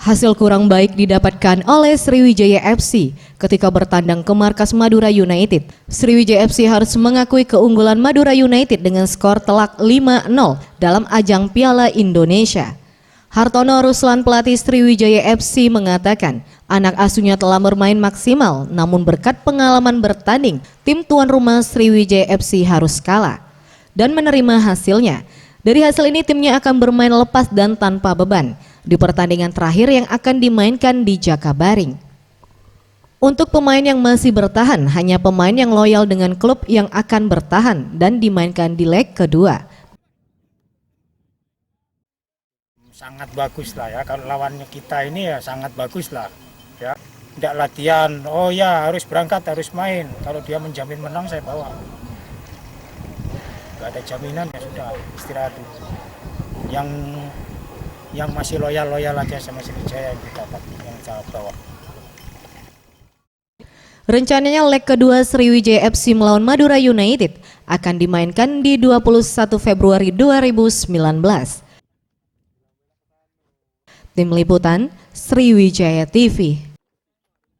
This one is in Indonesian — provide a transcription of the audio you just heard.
Hasil kurang baik didapatkan oleh Sriwijaya FC ketika bertandang ke markas Madura United. Sriwijaya FC harus mengakui keunggulan Madura United dengan skor telak 5-0 dalam ajang Piala Indonesia. Hartono Ruslan, pelatih Sriwijaya FC, mengatakan anak asuhnya telah bermain maksimal, namun berkat pengalaman bertanding, tim tuan rumah Sriwijaya FC harus kalah dan menerima hasilnya. Dari hasil ini timnya akan bermain lepas dan tanpa beban di pertandingan terakhir yang akan dimainkan di Jakabaring. Untuk pemain yang masih bertahan, hanya pemain yang loyal dengan klub yang akan bertahan dan dimainkan di leg kedua. Sangat bagus lah ya, kalau lawannya kita ini ya sangat bagus lah ya. Tidak latihan, oh ya harus berangkat, harus main. Kalau dia menjamin menang saya bawa. Gak ada jaminan ya sudah, istirahat dulu. Yang masih loyal aja sama Sriwijaya yang kita bawa. Rencananya leg kedua Sriwijaya FC melawan Madura United akan dimainkan di 21 Februari 2019. Tim Liputan Sriwijaya TV.